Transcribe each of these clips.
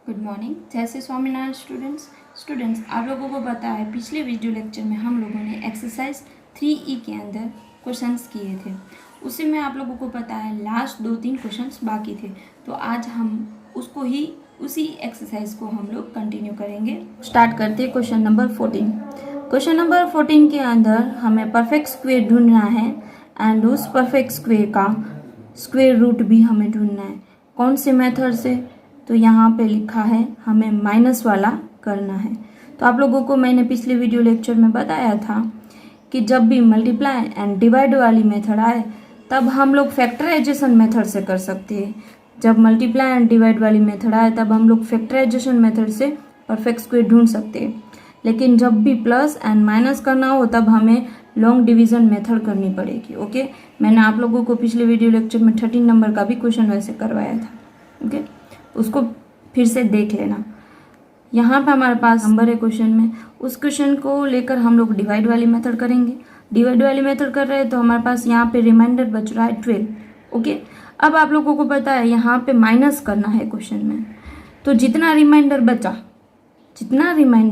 Good morning. जय Shri Swaminarayan students आप लोगों को पता है पिछले वीडियो लेक्चर में हम लोगों ने एक्सरसाइज 3E के अंदर क्वेश्चंस किए थे। उसी में आप लोगों को पता है लास्ट 2-3 क्वेश्चंस बाकी थे, तो आज हम उसी एक्सरसाइज को हम लोग कंटिन्यू करेंगे। स्टार्ट करते हैं क्वेश्चन नंबर 14। क्वेश्चन नंबर 14 के अंदर हमें परफेक्ट स्क्वायर ढूंढना है एंड उस परफेक्ट स्क्वायर का स्क्वायर रूट भी हमें ढूंढना है। कौन से मेथड से? तो यहाँ पे लिखा है हमें माइनस वाला करना है। तो आप लोगों को मैंने पिछले वीडियो लेक्चर में बताया था कि जब भी मल्टीप्लाई एंड डिवाइड वाली मेथड आए तब हम लोग फैक्टराइजेशन मेथड से कर सकते हैं। जब मल्टीप्लाई एंड डिवाइड वाली मेथड आए तब हम लोग फैक्टराइजेशन मेथड से परफेक्ट स्क्वायर ढूंढ सकते हैं, लेकिन जब भी प्लस एंड माइनस करना हो तब हमें लॉन्ग डिवीजन मेथड करनी पड़ेगी। ओके, मैंने आप लोगों को पिछले वीडियो लेक्चर में 13 नंबर का भी क्वेश्चन वैसे करवाया था। ओके, उसको फिर से देख लेना। यहाँ पे हमारे पास नंबर है क्वेश्चन में, उस क्वेश्चन को लेकर हम लोग डिवाइड वाली मेथड करेंगे। डिवाइड वाली मेथड कर रहे हैं तो हमारे पास यहाँ पे रिमाइंडर बच रहा है 12। ओके, अब आप लोगों को पता है यहाँ पे माइनस करना है क्वेश्चन में, तो जितना रिमाइंडर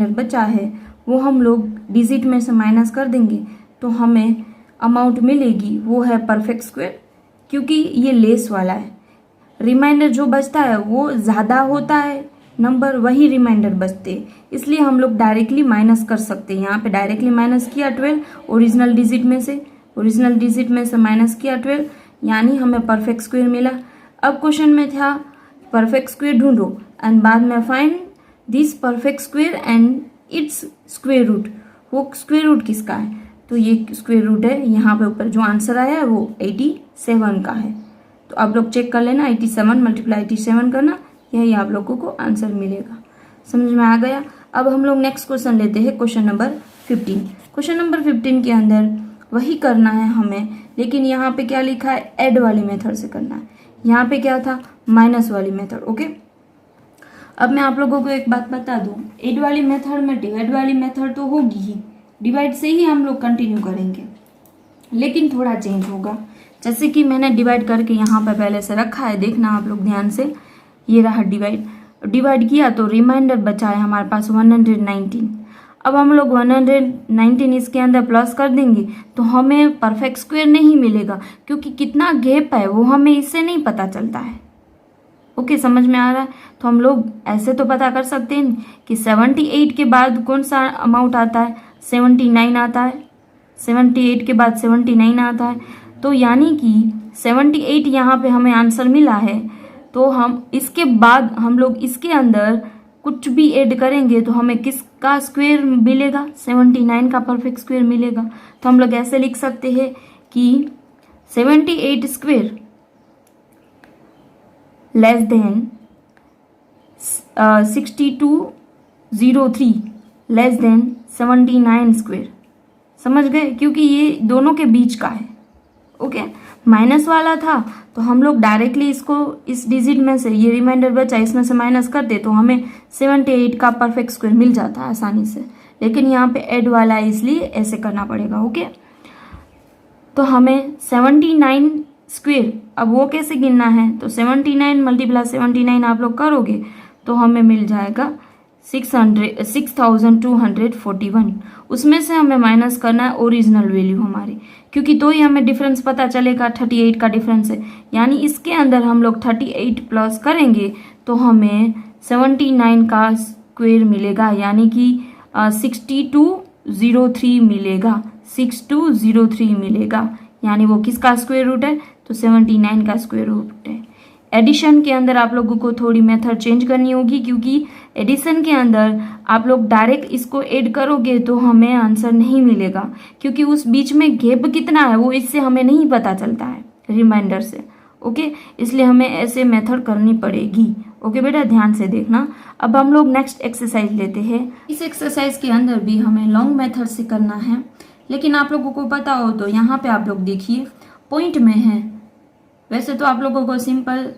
बचा है वो हम लोग डिजिट में से माइनस कर देंगे तो हमें अमाउंट मिलेगी, वो है परफेक्ट स्क्वायर। क्योंकि ये लेस वाला है, रिमाइंडर जो बचता है वो ज़्यादा होता है नंबर, वही रिमाइंडर बचते हैं, इसलिए हम लोग डायरेक्टली माइनस कर सकते हैं। यहाँ पे डायरेक्टली माइनस किया 12, ओरिजिनल डिजिट में से माइनस किया 12, यानी हमें परफेक्ट स्क्वायर मिला। अब क्वेश्चन में था परफेक्ट स्क्वायर ढूंढो एंड बाद में find this perfect square and its square root. वो स्क्वायर रूट किसका है? तो ये स्क्वायर रूट है, यहाँ पे ऊपर जो आंसर आया है वो 87 का है। तो आप लोग चेक कर लेना, 87 मल्टीप्लाई 87 करना, यही आप लोगों को आंसर मिलेगा। समझ में आ गया? अब हम लोग नेक्स्ट क्वेश्चन लेते हैं, क्वेश्चन नंबर 15। क्वेश्चन नंबर 15 के अंदर वही करना है हमें, लेकिन यहाँ पे क्या लिखा है? ऐड वाली मेथड से करना है। यहाँ पे क्या था? माइनस वाली मेथड। ओके, अब मैं आप लोगों को एक बात बता दूं, ऐड वाली मेथड में डिवाइड वाली मेथड तो होगी ही, डिवाइड से ही हम लोग कंटिन्यू करेंगे, लेकिन थोड़ा चेंज होगा। जैसे कि मैंने डिवाइड करके यहाँ पर पहले से रखा है, देखना आप लोग ध्यान से। ये रहा डिवाइड किया तो रिमाइंडर बचा है हमारे पास 119। अब हम लोग 119 इसके अंदर प्लस कर देंगे तो हमें परफेक्ट स्क्वायर नहीं मिलेगा, क्योंकि कितना गैप है वो हमें इससे नहीं पता चलता है। ओके, समझ में आ रहा है? तो हम लोग ऐसे तो पता कर सकते हैं कि 78 के बाद कौन सा अमाउंट आता है? 79 आता है। 78 के बाद 79 आता है, तो यानी कि 78 यहाँ पे हमें आंसर मिला है। तो हम इसके बाद हम लोग इसके अंदर कुछ भी ऐड करेंगे तो हमें किसका स्क्वायर मिलेगा? 79 का परफेक्ट स्क्वायर मिलेगा। तो हम लोग ऐसे लिख सकते हैं कि 78 square less than 6203 less than 79 square. समझ गए? क्योंकि ये दोनों के बीच का है। ओके, माइनस वाला था तो हम लोग डायरेक्टली इसको इस डिजिट में से, ये रिमाइंडर बचा इसमें से माइनस कर दे तो हमें 78 का परफेक्ट स्क्वायर मिल जाता है आसानी से, लेकिन यहाँ पे ऐड वाला है इसलिए ऐसे करना पड़ेगा। ओके, तो हमें 79 स्क्वायर, अब वो कैसे गिनना है? तो 79 मल्टीप्लाई 79 आप लोग करोगे तो हमें मिल जाएगा 6241। उसमें से हमें माइनस करना है ओरिजिनल वैल्यू हमारी, क्योंकि तो ही हमें डिफरेंस पता चलेगा। 38 का डिफरेंस है, यानी इसके अंदर हम लोग 38 प्लस करेंगे तो हमें 79 का स्क्वायर मिलेगा, यानी कि 6203 मिलेगा। 6203 मिलेगा, यानी वो किसका स्क्वायर रूट है? तो 79 का स्क्वायर रूट है। एडिशन के अंदर आप लोगों को थोड़ी मेथड चेंज करनी होगी, क्योंकि एडिशन के अंदर आप लोग डायरेक्ट इसको ऐड करोगे तो हमें आंसर नहीं मिलेगा, क्योंकि उस बीच में गैप कितना है वो इससे हमें नहीं पता चलता है रिमाइंडर से। ओके, इसलिए हमें ऐसे मेथड करनी पड़ेगी। ओके बेटा, ध्यान से देखना। अब हम लोग नेक्स्ट एक्सरसाइज लेते हैं। इस एक्सरसाइज के अंदर भी हमें लॉन्ग मेथड से करना है, लेकिन आप लोगों को पता हो तो यहाँ पे आप लोग देखिए पॉइंट में है। वैसे तो आप लोगों को सिंपल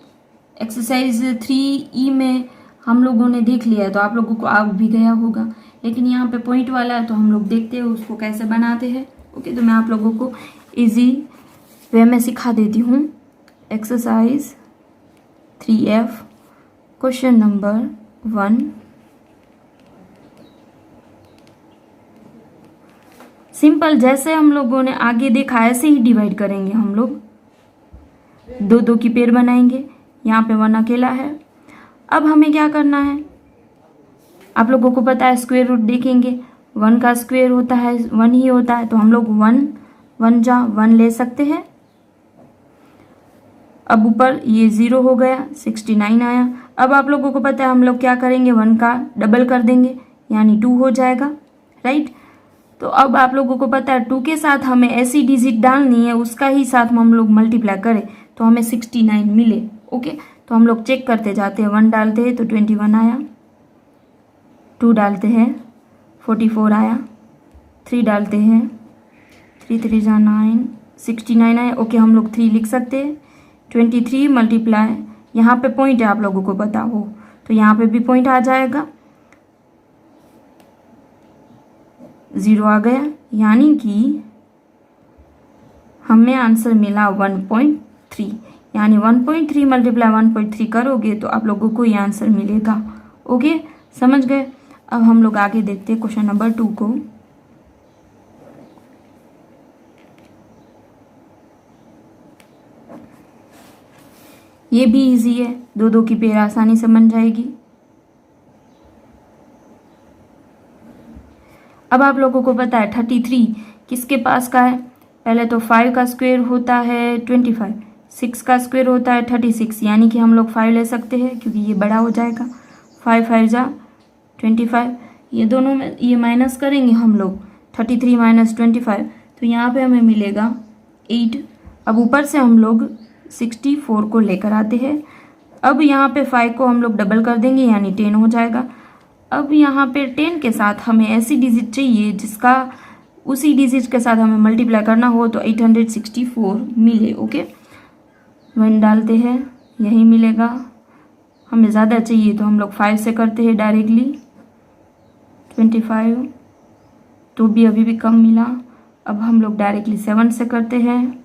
एक्सरसाइज 3E में हम लोगों ने देख लिया है तो आप लोगों को आ भी गया होगा, लेकिन यहाँ पे पॉइंट वाला है तो हम लोग देखते हैं उसको कैसे बनाते हैं। ओके, तो मैं आप लोगों को इजी वे में सिखा देती हूँ। Exercise 3F question number 1। Simple, जैसे हम लोगों ने आगे देखा ऐसे ही डिवाइड करेंगे हम लोग। 2 की पेयर बनाएंगे, यहाँ पे 1 अकेला है। अब हमें क्या करना है, आप लोगों को पता है स्क्वायर रूट देखेंगे, 1 का स्क्वायर होता है 1 ही होता है, तो हम लोग 1 जा 1 ले सकते हैं। अब ऊपर ये 0 हो गया, 69 आया। अब आप लोगों को पता है हम लोग क्या करेंगे, 1 का डबल कर देंगे यानी 2 हो जाएगा, राइट। तो अब आप लोगों को पता है 2 के साथ हमें ऐसी डिजिट डालनी है उसका ही साथ में हम लोग मल्टीप्लाई करें तो हमें 69 मिले। ओके, तो हम लोग चेक करते जाते हैं, 1 डालते हैं तो 21 आया, 2 डालते हैं 44 आया, 3 डालते हैं 3 3 जा 9, 69 आया। ओके, हम लोग 3 लिख सकते हैं। 23 मल्टीप्लाई, यहाँ पे पॉइंट है आप लोगों को पता हो तो यहाँ पे भी पॉइंट आ जाएगा, 0 आ गया, यानी कि हमें आंसर मिला 1.3। यानी 1.3 मल्टीप्लाई 1.3 करोगे तो आप लोगों को ये आंसर मिलेगा। ओके, समझ गए। अब हम लोग आगे देखते हैं क्वेश्चन नंबर 2 को। ये भी इजी है, 2 की पेयर आसानी से बन जाएगी। अब आप लोगों को पता है 33 किसके पास का है, पहले तो 5 का स्क्वायर होता है 25, 6 का स्क्वायर होता है 36, यानी कि हम लोग 5 ले सकते हैं क्योंकि ये बड़ा हो जाएगा। 5 5 जा 25, ये दोनों में ये माइनस करेंगे हम लोग, 33 माइनस 25 तो यहाँ पे हमें मिलेगा 8। अब ऊपर से हम लोग 64 को लेकर आते हैं। अब यहाँ पे 5 को हम लोग डबल कर देंगे यानी 10 हो जाएगा। अब यहाँ पे 10 के साथ हमें ऐसी डिजिट चाहिए जिसका उसी डिजिट के साथ हमें मल्टीप्लाई करना हो तो 864 मिले। ओके, 1 डालते हैं, यही मिलेगा। हमें ज़्यादा चाहिए तो हम लोग 5 से करते हैं डायरेक्टली, 25 तो भी अभी भी कम मिला। अब हम लोग डायरेक्टली 7 से करते हैं,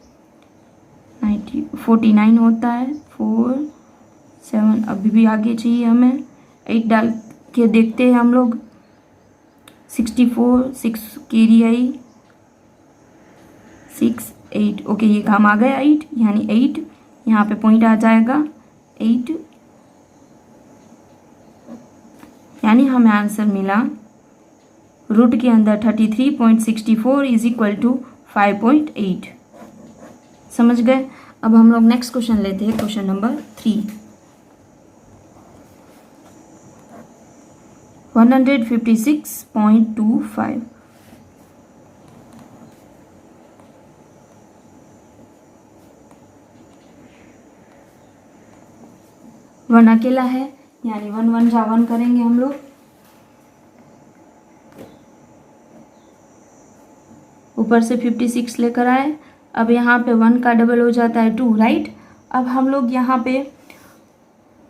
49 होता है, 4 7 अभी भी आगे चाहिए हमें। 8 डाल के देखते हैं हम लोग, 64 6 कैरी आई, 6 8। ओके, ये काम आ गया 8, यानी 8 यहाँ पे पॉइंट आ जाएगा 8, यानी हमें आंसर मिला रूट के अंदर 33.64 इज इक्वल टू 5.8। समझ गए। अब हम लोग नेक्स्ट क्वेश्चन लेते हैं, क्वेश्चन नंबर 3। 156.25 1 अकेला है यानी 1 1 जा 1 करेंगे हम लोग। ऊपर से 56 लेकर आए। अब यहाँ पे 1 का डबल हो जाता है 2, राइट। अब हम लोग यहाँ पे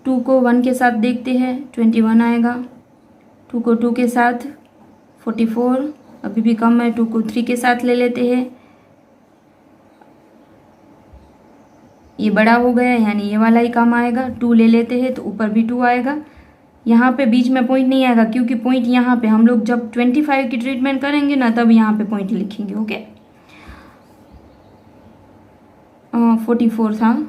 2 को 1 के साथ देखते हैं, 21 आएगा। 2 को 2 के साथ 44, अभी भी कम है। 2 को 3 के साथ ले लेते हैं, ये बड़ा हो गया यानी ये वाला ही काम आएगा। 2 ले लेते हैं तो ऊपर भी 2 आएगा। यहाँ पे बीच में पॉइंट नहीं आएगा क्योंकि पॉइंट यहाँ पे हम लोग जब 25 की ट्रीटमेंट करेंगे ना तब यहाँ पे पॉइंट लिखेंगे। ओके, 44 था,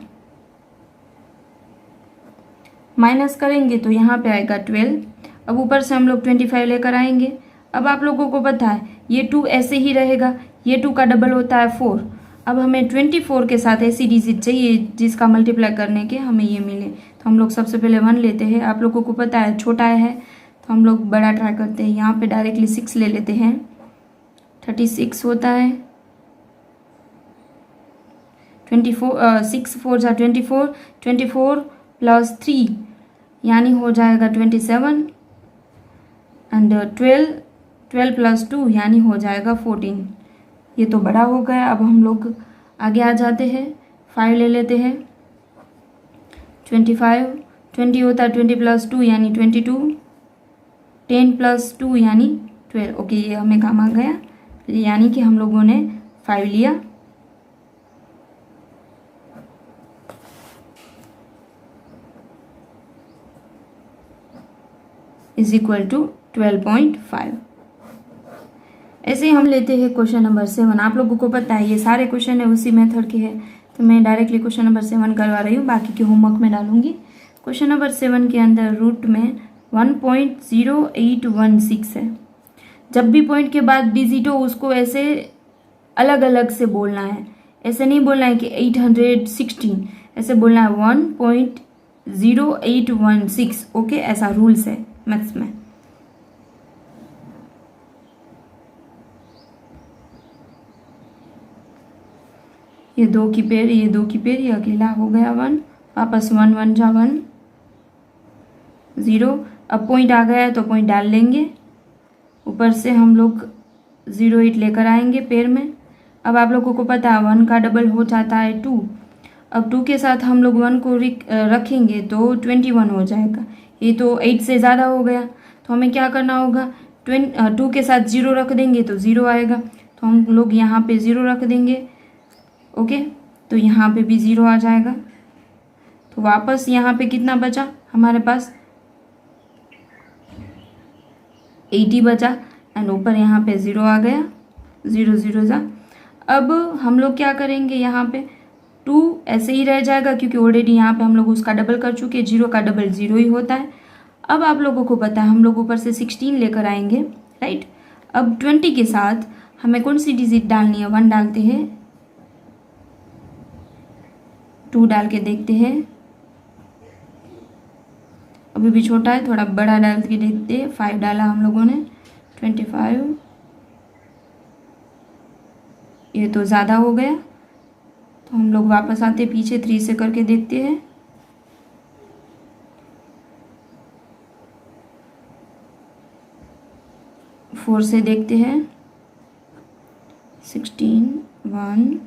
माइनस करेंगे तो यहाँ पे आएगा 12। अब ऊपर से हम लोग 25 लेकर आएंगे। अब आप लोगों को पता है ये 2 ऐसे ही रहेगा, ये 2 का डबल होता है 4। अब हमें 24 के साथ ऐसी डिजिट चाहिए जिसका मल्टीप्लाई करने के हमें ये मिले, तो हम लोग सबसे पहले 1 लेते हैं। आप लोगों को पता है छोटा है तो हम लोग बड़ा ट्राई करते हैं। यहाँ पे डायरेक्टली 6 ले लेते हैं, 36 होता है। 6 4 जा 24, 24 प्लस 3 यानी हो जाएगा 27 एंड 12 प्लस 2 यानी हो जाएगा 14। ये तो बड़ा हो गया। अब हम लोग आगे आ जाते हैं, 5 ले लेते हैं। 25 20 होता है, 20 प्लस 2 यानी 22, 10 प्लस 2 यानी 12। ओके, ये हमें काम आ गया, यानी कि हम लोगों ने 5 लिया। Is equal to 12.5। ऐसे ही हम लेते हैं क्वेश्चन नंबर 7। आप लोगों को पता है ये सारे क्वेश्चन है उसी मेथड के हैं, तो मैं डायरेक्टली क्वेश्चन नंबर 7 करवा रही हूँ, बाकी के होमवर्क में डालूंगी। क्वेश्चन नंबर 7 के अंदर रूट में 1.0816 है। जब भी पॉइंट के बाद डिजिट हो उसको ऐसे अलग अलग से बोलना है, ऐसे नहीं बोलना है कि 816, ऐसे बोलना है 1.0816। ओके, ऐसा रूल्स है मैथ्स में। ये 2 की पेयर, ये 2 की पेयर, ये अकेला हो गया 1, वापस 1 1 जा 1 0। अब पॉइंट आ गया है तो पॉइंट डाल लेंगे, ऊपर से हम लोग 08 लेकर आएंगे पेयर में। अब आप लोगों को पता है 1 का डबल हो जाता है 2। अब 2 के साथ हम लोग 1 को रखेंगे तो 21 हो जाएगा। ये तो 8 से ज़्यादा हो गया, तो हमें क्या करना होगा, 2 के साथ 0 रख देंगे तो 0 आएगा, तो हम लोग यहाँ पे 0 रख देंगे। ओके, तो यहाँ पे भी 0 आ जाएगा। तो वापस यहाँ पे कितना बचा हमारे पास, 80 बचा, एंड ऊपर यहाँ पे 0 आ गया, 0 0 जा। अब हम लोग क्या करेंगे, यहाँ पे 2 ऐसे ही रह जाएगा क्योंकि ऑलरेडी यहाँ पे हम लोग उसका डबल कर चुके, 0 का डबल 0 ही होता है। अब आप लोगों को पता है हम लोग ऊपर से 16 लेकर आएंगे, राइट। अब 20 के साथ हमें कौन सी डिजिट डालनी है, 1 डालते हैं, 2 डाल के देखते हैं, अभी भी छोटा है, थोड़ा बड़ा डाल के देखते हैं। 5 डाला हम लोगों ने, 25, ये तो ज़्यादा हो गया, तो हम लोग वापस आते पीछे, 3 से करके देखते हैं। फोर से देखते हैं, 16 1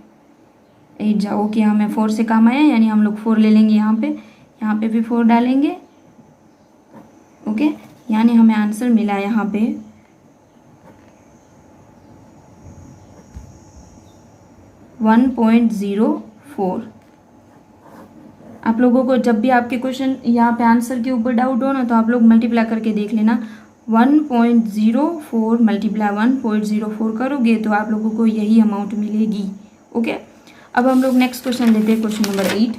8 जाओ कि हमें 4 से काम आया, यानी हम लोग 4 ले लेंगे यहाँ पे भी 4 डालेंगे। ओके, यानी हमें आंसर मिला यहाँ पे 1.04। आप लोगों को जब भी आपके क्वेश्चन यहाँ पे आंसर के ऊपर डाउट हो ना, तो आप लोग मल्टीप्लाई करके देख लेना। 1.04 मल्टीप्लाई 1.04 करोगे तो आप लोगों को यही अमाउंट मिलेगी। ओके, अब हम लोग नेक्स्ट क्वेश्चन लेते हैं, क्वेश्चन नंबर 8।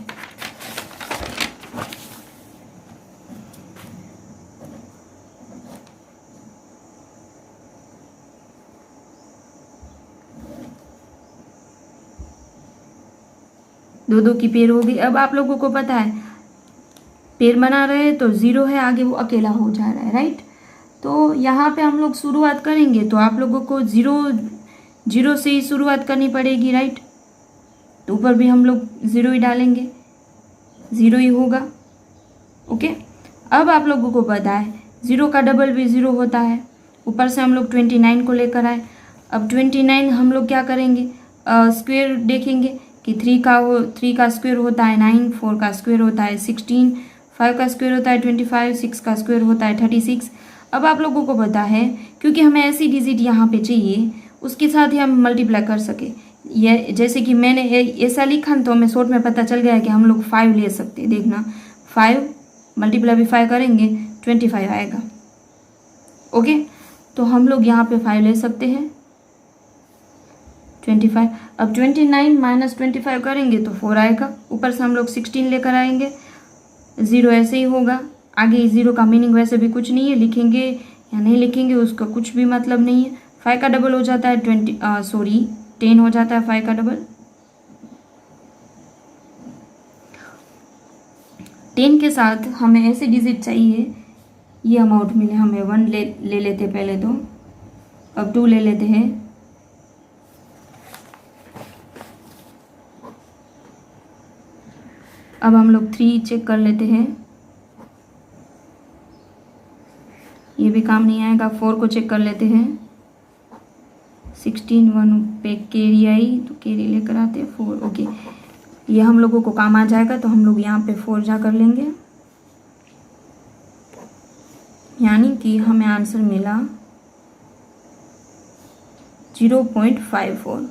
दो की पेयर होगी। अब आप लोगों को पता है पेयर बना रहे हैं तो 0 है, आगे वो अकेला हो जा रहा है, राइट। तो यहाँ पे हम लोग शुरुआत करेंगे तो आप लोगों को 0 से ही शुरुआत करनी पड़ेगी, राइट। तो ऊपर भी हम लोग 0 ही डालेंगे, 0 ही होगा। ओके, अब आप लोगों को पता है 0 का डबल भी 0 होता है। ऊपर से हम लोग 29 को लेकर आए। अब 29 हम लोग क्या करेंगे, स्क्वायर देखेंगे कि 3 का स्क्वायर होता है 9, 4 का स्क्वायर होता है 16, 5 का स्क्वायर होता है 25, 6 का स्क्वायर होता है 36। अब आप लोगों को पता है क्योंकि हमें ऐसी डिजिट यहाँ पे चाहिए उसके साथ ही हम मल्टीप्लाई कर सके। ये जैसे कि मैंने ऐसा लिखा तो हमें शॉर्ट में पता चल गया कि हम लोग 5 ले सकते हैं। देखना 5 मल्टीप्लाई भी 5 करेंगे 25 आएगा। ओके, तो हम लोग यहाँ पे 5 ले सकते हैं 25। अब 29 माइनस 25 करेंगे तो 4 आएगा। ऊपर से हम लोग 16 लेकर आएंगे, 0 ऐसे ही होगा। आगे 0 का मीनिंग वैसे भी कुछ नहीं है, लिखेंगे या नहीं लिखेंगे उसका कुछ भी मतलब नहीं है। 5 का डबल हो जाता है 10 हो जाता है 5 का डबल। 10 के साथ हमें ऐसी डिजिट चाहिए ये अमाउंट मिले हमें। 1 ले लेते पहले तो, अब 2 ले लेते हैं, अब हम लोग 3 चेक कर लेते हैं, ये भी काम नहीं आएगा। 4 को चेक कर लेते हैं, 16 1 पे कैरी आई तो कैरी लेकर आते हैं 4। ओके, ये हम लोगों को काम आ जाएगा तो हम लोग यहाँ पे 4 जा कर लेंगे, यानी कि हमें आंसर मिला 0.54।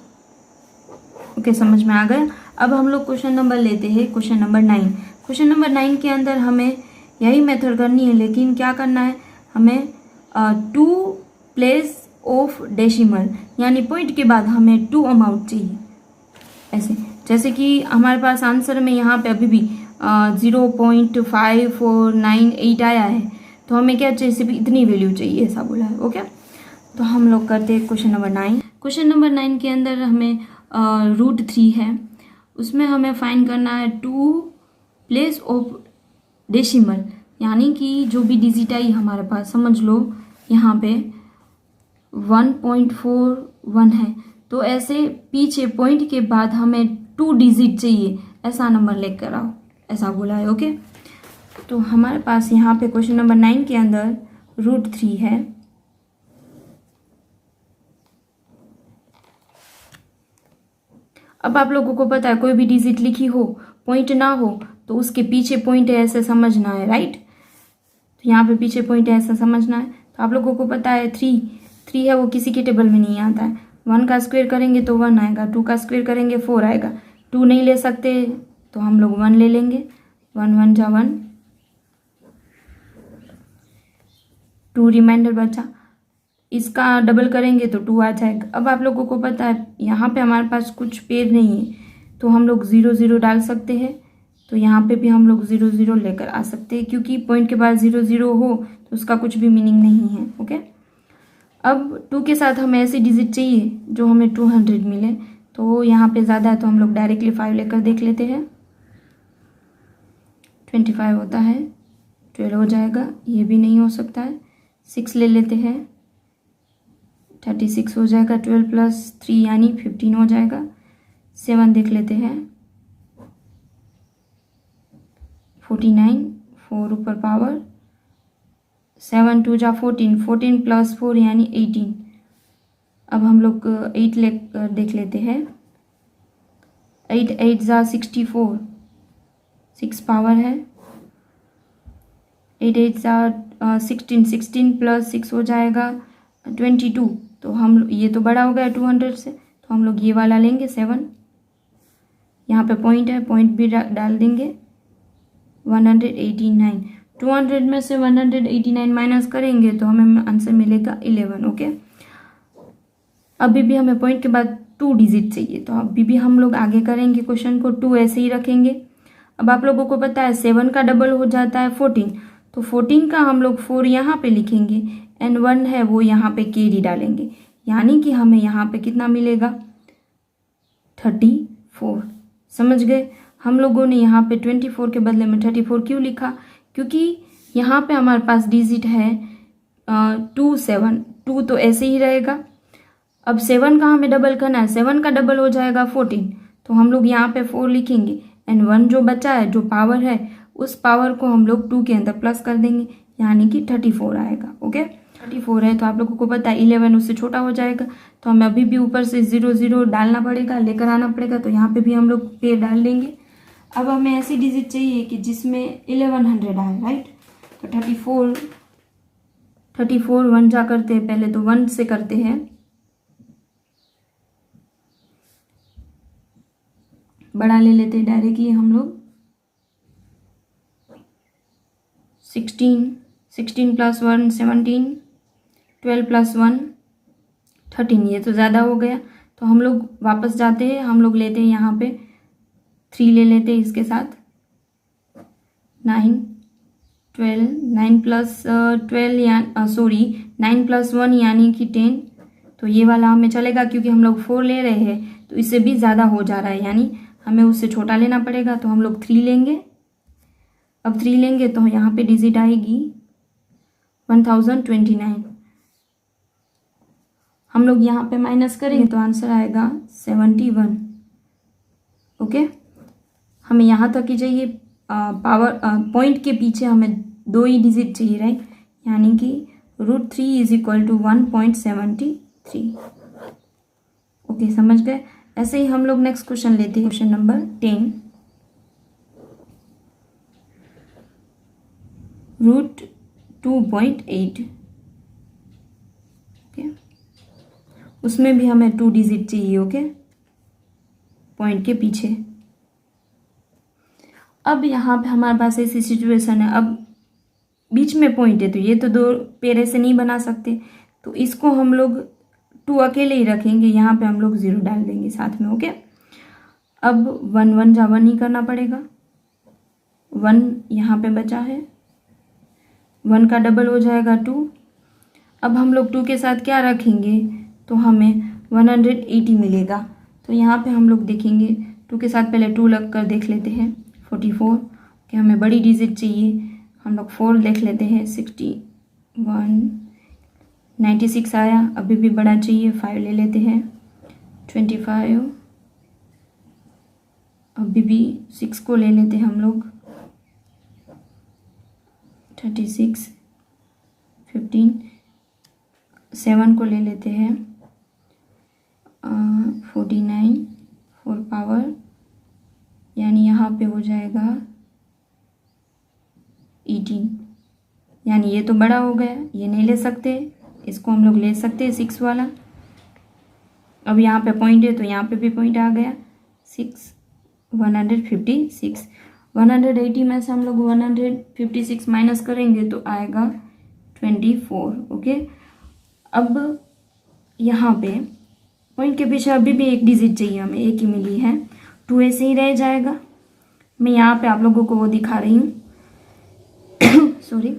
ओके, समझ में आ गया। अब हम लोग क्वेश्चन नंबर लेते हैं, क्वेश्चन नंबर 9। क्वेश्चन नंबर 9 के अंदर हमें यही मेथड करनी है, लेकिन क्या करना है, हमें 2 प्लेस ऑफ डेसिमल, यानी पॉइंट के बाद हमें 2 अमाउंट चाहिए। ऐसे जैसे कि हमारे पास आंसर में यहाँ पे अभी भी 0.5498 आया है, तो हमें क्या चाहिए, सिर्फ इतनी वैल्यू चाहिए, ऐसा बोला है। ओके, तो हम लोग करते हैं क्वेश्चन नंबर 9। क्वेश्चन नंबर 9 के अंदर हमें √3 है, उसमें हमें फाइंड करना है 2 प्लेस ऑफ डेसिमल, यानी कि जो भी डिजिट आई हमारे पास, समझ लो यहाँ पे 1.41 है, तो ऐसे पीछे पॉइंट के बाद हमें 2 डिजिट चाहिए, ऐसा नंबर लेकर आओ, ऐसा बोला है। ओके, तो हमारे पास यहाँ पे क्वेश्चन नंबर 9 के अंदर √3 है। अब आप लोगों को पता है कोई भी डिजिट लिखी हो, पॉइंट ना हो, तो उसके पीछे पॉइंट है ऐसे समझना है, राइट। तो यहाँ पे पीछे पॉइंट है ऐसा समझना है। तो आप लोगों को पता है 3 है, वो किसी के टेबल में नहीं आता है। 1 का स्क्वायर करेंगे तो 1 आएगा, 2 का स्क्वायर करेंगे 4 आएगा। 2 नहीं ले सकते तो हम लोग 1 ले लेंगे, 1 1 जा 1, 2 रिमाइंडर बचा, इसका डबल करेंगे तो 2 आ जाएगा। अब आप लोगों को पता है यहाँ पे हमारे पास कुछ पेयर नहीं है, तो हम लोग 0 0 डाल सकते हैं, तो यहाँ पे भी हम लोग 0 0 लेकर आ सकते हैं, क्योंकि पॉइंट के बाद 0 0 हो तो उसका कुछ भी मीनिंग नहीं है। ओके, अब 2 के साथ हमें ऐसी डिजिट चाहिए जो हमें 200 मिले, तो यहाँ पे ज़्यादा है तो हम लोग डायरेक्टली 5 लेकर देख लेते हैं। 25 होता है, 12 हो जाएगा, ये भी नहीं हो सकता है। 6 ले लेते हैं, 36 हो जाएगा, 12 + 3 यानी 15 हो जाएगा। 7 देख लेते हैं, 49, 4 ऊपर पावर, 7 2 जा 14, 14 + 4 यानी 18। अब हम लोग 8 लेकर देख लेते हैं, 8 8 जा 64, 6 पावर है, 8 8 जा 16, 16 + 6 हो जाएगा 22। तो हम ये तो बड़ा हो गया 200 से, तो हम लोग ये वाला लेंगे 7। यहाँ पे पॉइंट है, पॉइंट भी डाल देंगे, 189। 200 में से 189 माइनस करेंगे तो हमें आंसर मिलेगा 11। ओके, अभी भी हमें पॉइंट के बाद 2 डिजिट चाहिए, तो अभी भी हम लोग आगे करेंगे क्वेश्चन को, 2 ऐसे ही रखेंगे। अब आप लोगों को पता है 7 का डबल हो जाता है 14, तो 14 का हम लोग 4 यहाँ पे लिखेंगे, एंड 1 है वो यहाँ पे कैरी डालेंगे, यानी कि हमें यहाँ पे कितना मिलेगा, 34। समझ गए। हम लोगों ने यहाँ पे 24 के बदले में 34 क्यों लिखा, क्योंकि यहाँ पे हमारे पास डिजिट है 2 7, 2 तो ऐसे ही रहेगा। अब 7 का हमें डबल करना है, 7 का डबल हो जाएगा 14, तो हम लोग यहाँ पे 4 लिखेंगे, एंड 1 जो बचा है, जो पावर है, उस पावर को हम लोग 2 के अंदर प्लस कर देंगे, यानी कि 34 आएगा। ओके, 34 है, तो आप लोगों को पता है 11 उससे छोटा हो जाएगा, तो हमें अभी भी ऊपर से 0 0 डालना पड़ेगा, लेकर आना पड़ेगा, तो यहाँ पे भी हम लोग पेड़ डाल देंगे। अब हमें ऐसी डिजिट चाहिए कि जिसमें 1100 आए, राइट। तो 34 1 जा करते हैं, पहले तो 1 से करते हैं, बड़ा ले लेते हैं डायरेक्टली हम लोग, 16 + 1 17, 12 + 1 13, ये तो ज़्यादा हो गया, तो हम लोग वापस जाते हैं, हम लोग लेते हैं यहाँ पे 3 ले लेते हैं इसके साथ, 9 12, 9 + 1 यानी कि 10, तो ये वाला हमें चलेगा, क्योंकि हम लोग 4 ले रहे हैं तो इससे भी ज़्यादा हो जा रहा है, यानी हमें उससे छोटा लेना पड़ेगा, तो हम लोग 3 लेंगे। अब 3 लेंगे तो यहाँ पे डिजिट आएगी 1029, हम लोग यहाँ पे माइनस करेंगे तो आंसर आएगा 71। ओके, हमें यहाँ तक ही चाहिए, पावर पॉइंट के पीछे हमें 2 ही डिजिट चाहिए, राइट, यानी कि √3 = 1.73। ओके, समझ गए। ऐसे ही हम लोग नेक्स्ट क्वेश्चन लेते हैं, क्वेश्चन नंबर 10, √2.8। ओके, उसमें भी हमें 2 डिजिट चाहिए। ओके, पॉइंट के पीछे। अब यहाँ पे हमारे पास ऐसी सिचुएशन है, अब बीच में पॉइंट है तो ये तो दो पेड़ ऐसे नहीं बना सकते, तो इसको हम लोग 2 अकेले ही रखेंगे, यहाँ पे हम लोग 0 डाल देंगे साथ में। ओके, अब 1 1 जा 1 ही करना पड़ेगा, 1 यहाँ पे बचा है, 1 का डबल हो जाएगा 2। अब हम लोग 2 के साथ क्या रखेंगे तो हमें 180 मिलेगा। तो यहाँ पे हम लोग देखेंगे 2 के साथ पहले 2 लग कर देख लेते हैं, 44 कि हमें बड़ी डिजिट चाहिए, हम लोग 4 देख लेते हैं, 61 96 आया, अभी भी बड़ा चाहिए, 5 ले लेते हैं, 25 अभी भी 6 को ले लेते हैं हम लोग, 36 15 7 को ले लेते हैं, 49 4 पावर यानी यहाँ पे हो जाएगा 18, यानी ये तो बड़ा हो गया, ये नहीं ले सकते, इसको हम लोग ले सकते हैं 6 वाला। अब यहाँ पे पॉइंट है तो यहाँ पे भी पॉइंट आ गया, 6 156, 180 में से हम लोग 156 माइनस करेंगे तो आएगा 24। ओके, अब यहाँ पे पॉइंट के पीछे अभी भी एक डिजिट चाहिए हमें, एक ही मिली है, 2 ऐसे ही रह जाएगा। मैं यहाँ पे आप लोगों को वो दिखा रही हूँ सॉरी,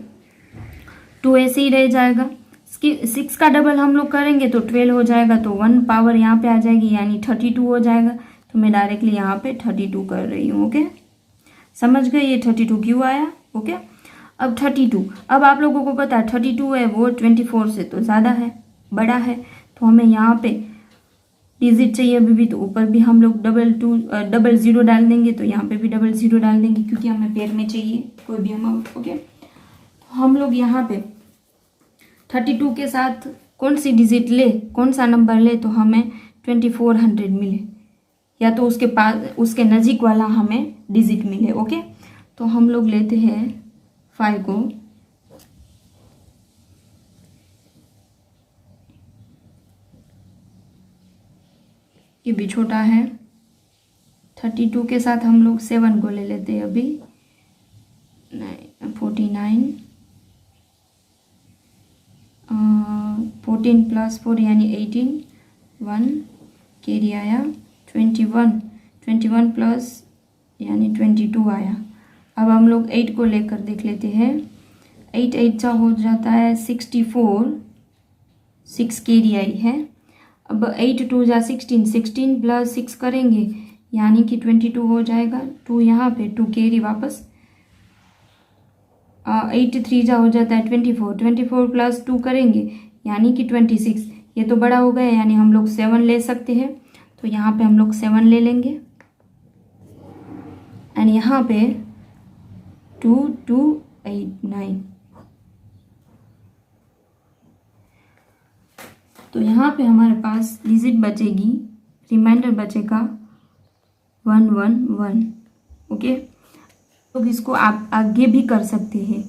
2 ऐसे ही रह जाएगा, 6 का डबल हम लोग करेंगे तो 12 हो जाएगा, तो 1 पावर यहाँ पे आ जाएगी यानी 32 हो जाएगा। तो मैं डायरेक्टली यहाँ पे 32 कर रही हूँ। ओके, समझ गए ये 32 क्यों आया। ओके, अब 32, अब आप लोगों को पता है 32 है वो 24 से तो ज़्यादा है, बड़ा है, तो हमें यहाँ पे डिजिट चाहिए अभी भी, तो ऊपर भी हम लोग डबल 0 डाल देंगे, तो यहाँ पे भी डबल 0 डाल देंगे क्योंकि हमें पेयर में चाहिए कोई भी अमाउंट। ओके, तो हम लोग यहाँ पे 32 के साथ कौन सी डिजिट ले, कौन सा नंबर ले तो हमें 2400 मिले, या तो उसके पास उसके नज़दीक वाला हमें डिजिट मिले। ओके, तो हम लोग लेते हैं 5 को, ये भी छोटा है, 32 के साथ हम लोग 7 को ले लेते हैं अभी, 49 14 प्लस 4 यानी 18, 1 कैरी आया, 21 प्लस यानी 22 आया। अब हम लोग 8 को लेकर देख लेते हैं, 8 8 सा हो जाता है 64, 6 कैरी आई है। अब 8 2 जा 16, 16 प्लस 6 करेंगे यानी कि 22 हो जाएगा, 2 यहाँ पे 2 कैरी वापस, 8 3 जा हो जाता है 24, 24 प्लस 2 करेंगे यानी कि 26, ये तो बड़ा हो गया यानी हम लोग 7 ले सकते हैं, तो यहाँ पे हम लोग 7 ले लेंगे एंड यहाँ पे 2 2 8 9, तो यहाँ पे हमारे पास डिजिट बचेगी, रिमाइंडर बचेगा 1 1 1। ओके, तो इसको आप आगे भी कर सकते हैं,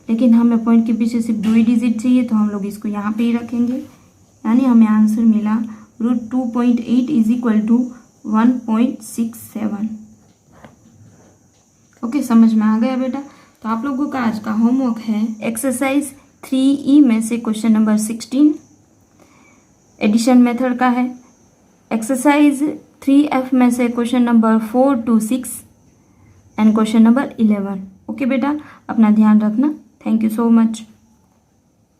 लेकिन हमें पॉइंट के पीछे सिर्फ 2 ही डिजिट चाहिए, तो हम लोग इसको यहाँ पे ही रखेंगे, यानी हमें आंसर मिला √2.8 इज इक्वल टू 1.67। ओके, समझ में आ गया बेटा। तो आप लोगों का आज का होमवर्क है एक्सरसाइज 3E में से क्वेश्चन नंबर 16 एडिशन मेथड का है, एक्सरसाइज 3F में से question number 4 to 6 and question number 11। Okay बेटा, अपना ध्यान रखना। Thank you so much.